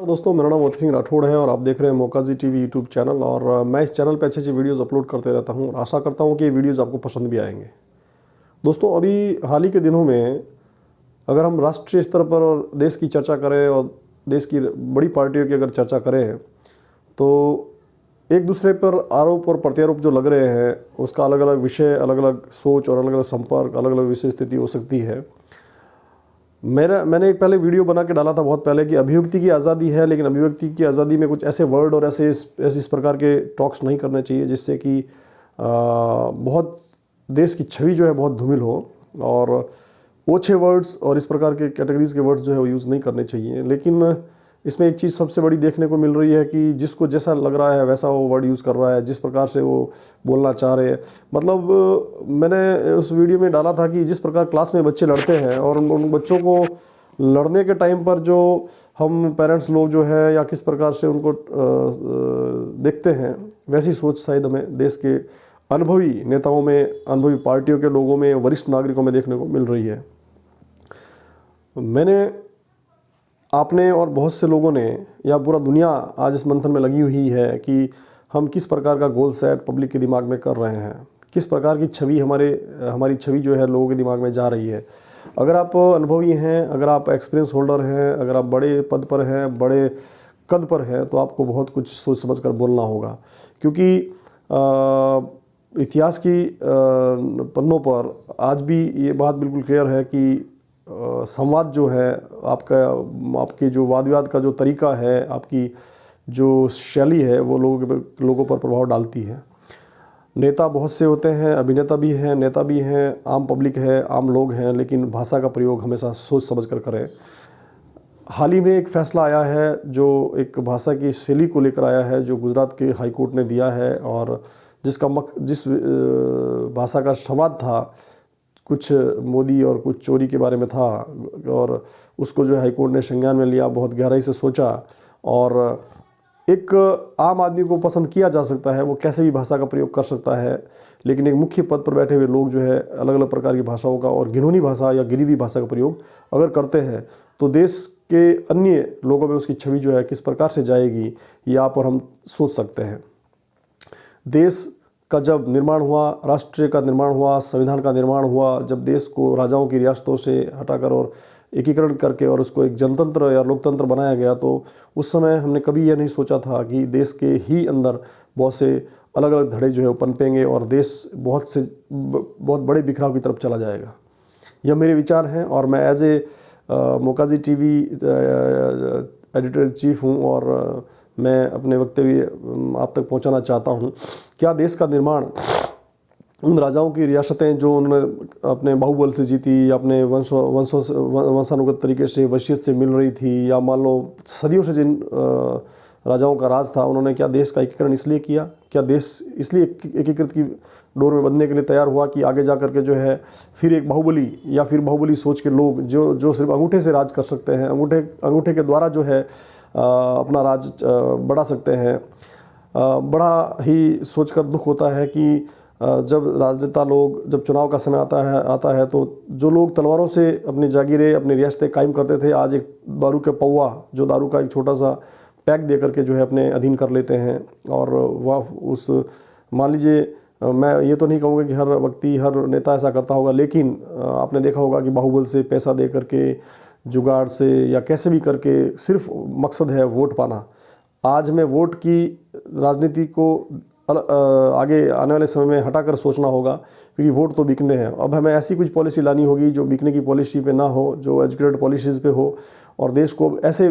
दोस्तों, मेरा नाम मोती सिंह राठौड़ है और आप देख रहे हैं मौकाजी टीवी यूट्यूब चैनल। और मैं इस चैनल पे अच्छी अच्छी वीडियोस अपलोड करते रहता हूं और आशा करता हूं कि ये वीडियोस आपको पसंद भी आएंगे। दोस्तों, अभी हाल ही के दिनों में अगर हम राष्ट्रीय स्तर पर और देश की चर्चा करें और देश की बड़ी पार्टियों की अगर चर्चा करें तो एक दूसरे पर आरोप और प्रत्यारोप जो लग रहे हैं उसका अलग अलग विषय, अलग अलग सोच और अलग अलग संपर्क, अलग अलग विषय स्थिति हो सकती है। मैंने एक पहले वीडियो बना के डाला था बहुत पहले कि अभिव्यक्ति की आज़ादी है, लेकिन अभिव्यक्ति की आज़ादी में कुछ ऐसे वर्ड और ऐसे इस प्रकार के टॉक्स नहीं करने चाहिए जिससे कि बहुत देश की छवि जो है बहुत धूमिल हो। और ओछे वर्ड्स और इस प्रकार के कैटेगरीज के वर्ड्स जो है वो यूज़ नहीं करने चाहिए। लेकिन इसमें एक चीज़ सबसे बड़ी देखने को मिल रही है कि जिसको जैसा लग रहा है वैसा वो वर्ड यूज़ कर रहा है, जिस प्रकार से वो बोलना चाह रहे हैं। मतलब मैंने उस वीडियो में डाला था कि जिस प्रकार क्लास में बच्चे लड़ते हैं और उन बच्चों को लड़ने के टाइम पर जो हम पेरेंट्स लोग जो है या किस प्रकार से उनको देखते हैं, वैसी सोच शायद हमें देश के अनुभवी नेताओं में, अनुभवी पार्टियों के लोगों में, वरिष्ठ नागरिकों में देखने को मिल रही है। आपने और बहुत से लोगों ने या पूरा दुनिया आज इस मंथन में लगी हुई है कि हम किस प्रकार का गोल सेट पब्लिक के दिमाग में कर रहे हैं, किस प्रकार की छवि हमारी छवि जो है लोगों के दिमाग में जा रही है। अगर आप अनुभवी हैं, अगर आप एक्सपीरियंस होल्डर हैं, अगर आप बड़े पद पर हैं, बड़े कद पर हैं, तो आपको बहुत कुछ सोच समझ कर बोलना होगा। क्योंकि इतिहास की पन्नों पर आज भी ये बात बिल्कुल क्लियर है कि संवाद जो है आपके जो वाद विवाद का जो तरीका है, आपकी जो शैली है, वो लोगों पर प्रभाव डालती है। नेता बहुत से होते हैं, अभिनेता भी हैं, नेता भी हैं, आम पब्लिक है, आम लोग हैं, लेकिन भाषा का प्रयोग हमेशा सोच समझ कर करें। हाल ही में एक फैसला आया है जो एक भाषा की शैली को लेकर आया है, जो गुजरात के हाई कोर्ट ने दिया है और जिस भाषा का संवाद था कुछ मोदी और कुछ चोरी के बारे में था और उसको जो हाई कोर्ट ने संज्ञान में लिया, बहुत गहराई से सोचा। और एक आम आदमी को पसंद किया जा सकता है, वो कैसे भी भाषा का प्रयोग कर सकता है, लेकिन एक मुख्य पद पर बैठे हुए लोग जो है अलग अलग प्रकार की भाषाओं का और घिनौनी भाषा या गिरी हुई भाषा का प्रयोग अगर करते हैं तो देश के अन्य लोगों में उसकी छवि जो है किस प्रकार से जाएगी, यहाँ पर हम सोच सकते हैं। देश का जब निर्माण हुआ, राष्ट्र का निर्माण हुआ, संविधान का निर्माण हुआ, जब देश को राजाओं की रियासतों से हटाकर और एकीकरण करके और उसको एक जनतंत्र या लोकतंत्र बनाया गया, तो उस समय हमने कभी यह नहीं सोचा था कि देश के ही अंदर बहुत से अलग अलग धड़े जो है पनपेंगे और देश बहुत बड़े बिखराव की तरफ चला जाएगा। यह मेरे विचार हैं और मैं as a Mokaji TV editor chief हूँ और मैं अपने वक्तव्य आप तक पहुंचाना चाहता हूं। क्या देश का निर्माण उन राजाओं की रियासतें जो उन्होंने अपने बाहुबल से जीती या अपने वंशानुगत तरीके से वसीयत से मिल रही थी, या मान लो सदियों से जिन राजाओं का राज था, उन्होंने क्या देश का एकीकरण इसलिए किया? क्या देश इसलिए एकीकृत की डोर में बंधने के लिए तैयार हुआ कि आगे जा करके जो है फिर एक बाहुबली या फिर बाहुबली सोच के लोग जो सिर्फ अंगूठे से राज कर सकते हैं, अंगूठे के द्वारा जो है अपना राज बढ़ा सकते हैं। बड़ा ही सोचकर दुख होता है कि जब राजनेता लोग, जब चुनाव का समय आता है तो जो लोग तलवारों से अपनी जागीरें, अपनी रियासतें कायम करते थे, आज एक दारू के पौवा, जो दारू का एक छोटा सा पैक दे करके जो है अपने अधीन कर लेते हैं। और वह उस, मान लीजिए, मैं ये तो नहीं कहूँगा कि हर व्यक्ति, हर नेता ऐसा करता होगा, लेकिन आपने देखा होगा कि बाहुबल से पैसा दे करके, जुगाड़ से या कैसे भी करके, सिर्फ मकसद है वोट पाना। आज हमें वोट की राजनीति को आगे आने वाले समय में हटाकर सोचना होगा, क्योंकि वोट तो बिकने हैं। अब हमें ऐसी कुछ पॉलिसी लानी होगी जो बिकने की पॉलिसी पे ना हो, जो एजुकेटेड पॉलिसीज़ पे हो, और देश को ऐसे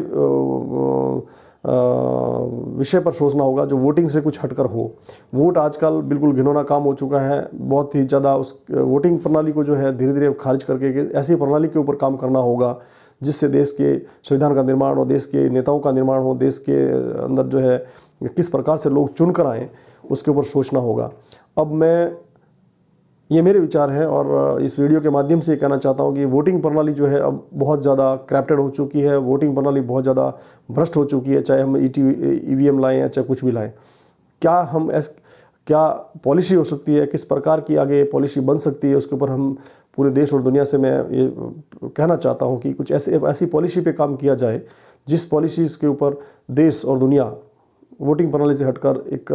विषय पर सोचना होगा जो वोटिंग से कुछ हटकर हो। वोट आजकल बिल्कुल घिनौना काम हो चुका है, बहुत ही ज़्यादा। उस वोटिंग प्रणाली को जो है धीरे धीरे खारिज करके ऐसी प्रणाली के ऊपर काम करना होगा जिससे देश के संविधान का निर्माण हो, देश के नेताओं का निर्माण हो, देश के अंदर जो है किस प्रकार से लोग चुन कर आएँ, उसके ऊपर सोचना होगा। अब ये मेरे विचार हैं और इस वीडियो के माध्यम से कहना चाहता हूं कि वोटिंग प्रणाली जो है अब बहुत ज़्यादा क्रैप्टेड हो चुकी है, वोटिंग प्रणाली बहुत ज़्यादा भ्रष्ट हो चुकी है। चाहे हम ईवीएम लाएं या चाहे कुछ भी लाएं, क्या पॉलिसी हो सकती है, किस प्रकार की आगे पॉलिसी बन सकती है, उसके ऊपर हम पूरे देश और दुनिया से मैं ये कहना चाहता हूँ कि कुछ ऐसी पॉलिसी पे काम किया जाए जिस पॉलिसीज़ के ऊपर देश और दुनिया वोटिंग प्रणाली से हटकर एक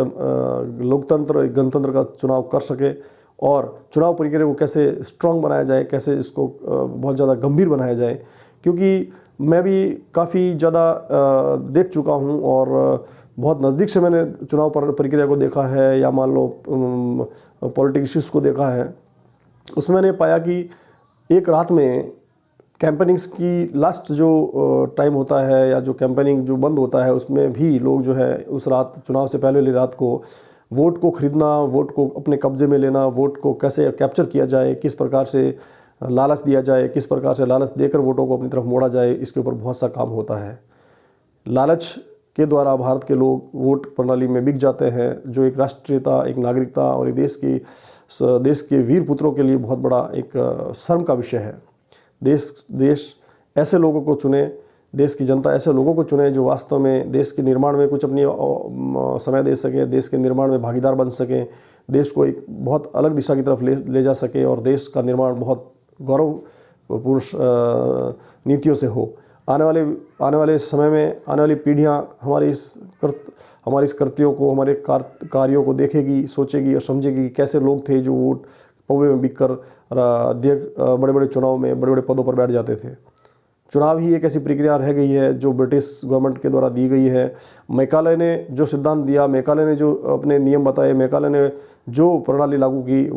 लोकतंत्र, एक गणतंत्र का चुनाव कर सके, और चुनाव प्रक्रिया को कैसे स्ट्रॉन्ग बनाया जाए, कैसे इसको बहुत ज़्यादा गंभीर बनाया जाए। क्योंकि मैं भी काफ़ी ज़्यादा देख चुका हूँ और बहुत नज़दीक से मैंने चुनाव प्रक्रिया को देखा है, या मान लो पॉलिटिशियंस को देखा है। उसमें मैंने पाया कि एक रात में कैंपेनिंग्स की लास्ट जो टाइम होता है, या जो कैंपेनिंग जो बंद होता है, उसमें भी लोग जो है उस रात, चुनाव से पहले वाली रात को वोट को खरीदना, वोट को अपने कब्जे में लेना, वोट को कैसे कैप्चर किया जाए, किस प्रकार से लालच दिया जाए, किस प्रकार से लालच देकर वोटों को अपनी तरफ मोड़ा जाए, इसके ऊपर बहुत सा काम होता है। लालच के द्वारा भारत के लोग वोट प्रणाली में बिक जाते हैं, जो एक राष्ट्रीयता, एक नागरिकता और एक देश के वीर पुत्रों के लिए बहुत बड़ा एक शर्म का विषय है। देश ऐसे लोगों को चुने, देश की जनता ऐसे लोगों को चुने जो वास्तव में देश के निर्माण में कुछ अपनी समय दे सके, देश के निर्माण में भागीदार बन सकें, देश को एक बहुत अलग दिशा की तरफ ले जा सके, और देश का निर्माण बहुत गौरवपूर्ण नीतियों से हो। आने वाले समय में आने वाली पीढ़ियां हमारे इस कृत्यों को, हमारे कार्यों को देखेगी, सोचेगी और समझेगी कि कैसे लोग थे जो वोट पौवे में बिक कर बड़े बड़े चुनाव में बड़े बड़े पदों पर बैठ जाते थे। चुनाव ही एक ऐसी प्रक्रिया रह गई है जो ब्रिटिश गवर्नमेंट के द्वारा दी गई है। मैकाले ने जो सिद्धांत दिया, मैकाले ने जो अपने नियम बताए, मैकाले ने जो प्रणाली लागू की,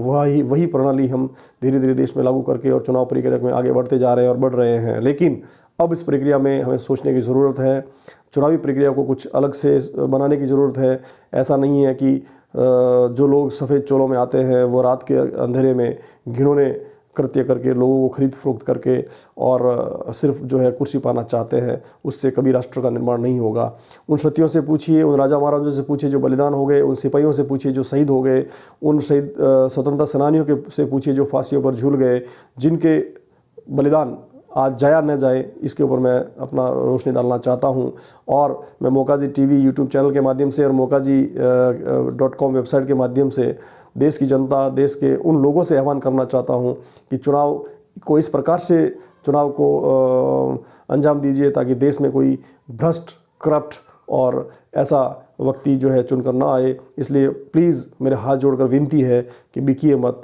वही प्रणाली हम धीरे धीरे देश में लागू करके और चुनाव प्रक्रिया में आगे बढ़ते जा रहे हैं और बढ़ रहे हैं। लेकिन अब इस प्रक्रिया में हमें सोचने की ज़रूरत है, चुनावी प्रक्रिया को कुछ अलग से बनाने की ज़रूरत है। ऐसा नहीं है कि जो लोग सफ़ेद चोलों में आते हैं वो रात के अंधेरे में घिनौने कृत्य करके, लोगों को खरीद फरोख्त करके और सिर्फ जो है कुर्सी पाना चाहते हैं। उससे कभी राष्ट्र का निर्माण नहीं होगा। उन सतियों से पूछिए, उन राजा महाराजों से पूछिए जो बलिदान हो गए, उन सिपाहियों से पूछिए जो शहीद हो गए, उन शहीद स्वतंत्रता सेनानियों से पूछिए जो फांसियों पर झूल गए, जिनके बलिदान आज जाया न जाए, इसके ऊपर मैं अपना रोशनी डालना चाहता हूं। और मैं मोकाजी टीवी यूट्यूब चैनल के माध्यम से और mokaji.com वेबसाइट के माध्यम से देश की जनता, देश के उन लोगों से आह्वान करना चाहता हूं कि चुनाव को इस प्रकार से चुनाव को अंजाम दीजिए ताकि देश में कोई भ्रष्ट, करप्ट और ऐसा व्यक्ति जो है चुनकर ना आए। इसलिए प्लीज़ मेरे हाथ जोड़कर विनती है कि बिकिए मत,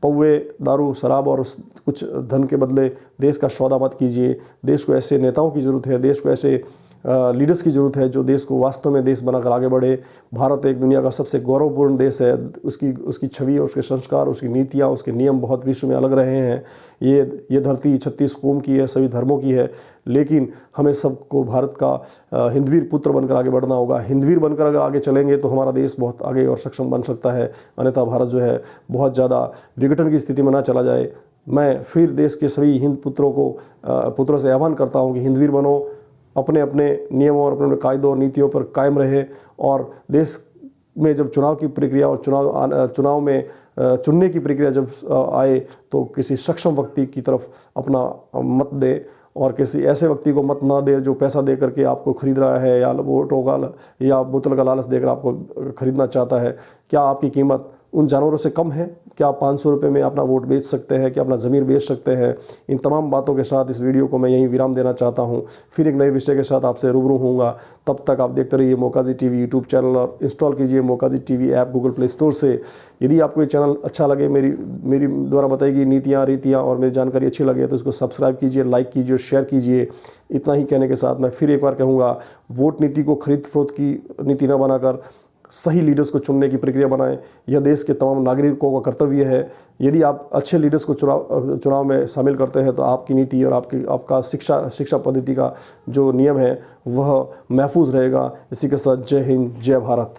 पौवे, दारू, शराब और कुछ धन के बदले देश का सौदा मत कीजिए। देश को ऐसे नेताओं की ज़रूरत है, देश को ऐसे लीडर्स की ज़रूरत है जो देश को वास्तव में देश बनाकर आगे बढ़े। भारत एक दुनिया का सबसे गौरवपूर्ण देश है। उसकी छवि, उसके संस्कार, उसकी नीतियाँ, उसके नियम बहुत विश्व में अलग रहे हैं। ये धरती 36 कौम की है, सभी धर्मों की है, लेकिन हमें सबको भारत का हिंदवीर पुत्र बनकर आगे बढ़ना होगा। हिंदवीर बनकर अगर आगे चलेंगे तो हमारा देश बहुत आगे और सक्षम बन सकता है, अन्यथा भारत जो है बहुत ज़्यादा विघटन की स्थिति में ना चला जाए। मैं फिर देश के सभी हिंद पुत्रों से आह्वान करता हूँ कि हिंदवीर बनो, अपने अपने नियमों और अपने कायदों और नीतियों पर कायम रहे, और देश में जब चुनाव की प्रक्रिया और चुनाव में चुनने की प्रक्रिया जब आए तो किसी सक्षम व्यक्ति की तरफ अपना मत दें, और किसी ऐसे व्यक्ति को मत ना दे जो पैसा दे करके आपको खरीद रहा है, या वोटों का या बोतल का लालच देकर आपको खरीदना चाहता है। क्या आपकी कीमत उन जानवरों से कम है? क्या आप 500 रुपये में अपना वोट बेच सकते हैं? क्या अपना ज़मीर बेच सकते हैं? इन तमाम बातों के साथ इस वीडियो को मैं यहीं विराम देना चाहता हूं। फिर एक नए विषय के साथ आपसे रूबरू होऊंगा। तब तक आप देखते रहिए मोकाजी टीवी यूट्यूब चैनल, और इंस्टॉल कीजिए Mokaji TV app Google Play Store से। यदि आपको ये चैनल अच्छा लगे, मेरी द्वारा बताई गई नीतियाँ, रीतियाँ और मेरी जानकारी अच्छी लगे तो इसको सब्सक्राइब कीजिए, लाइक कीजिए, शेयर कीजिए। इतना ही कहने के साथ मैं फिर एक बार कहूँगा, वोट नीति को खरीद फरोख्त की नीति न बनाकर सही लीडर्स को चुनने की प्रक्रिया बनाएं। यह देश के तमाम नागरिकों का कर्तव्य है। यदि आप अच्छे लीडर्स को चुनाव में शामिल करते हैं तो आपकी नीति और आपका शिक्षा पद्धति का जो नियम है वह महफूज रहेगा। इसी के साथ जय हिंद, जय भारत।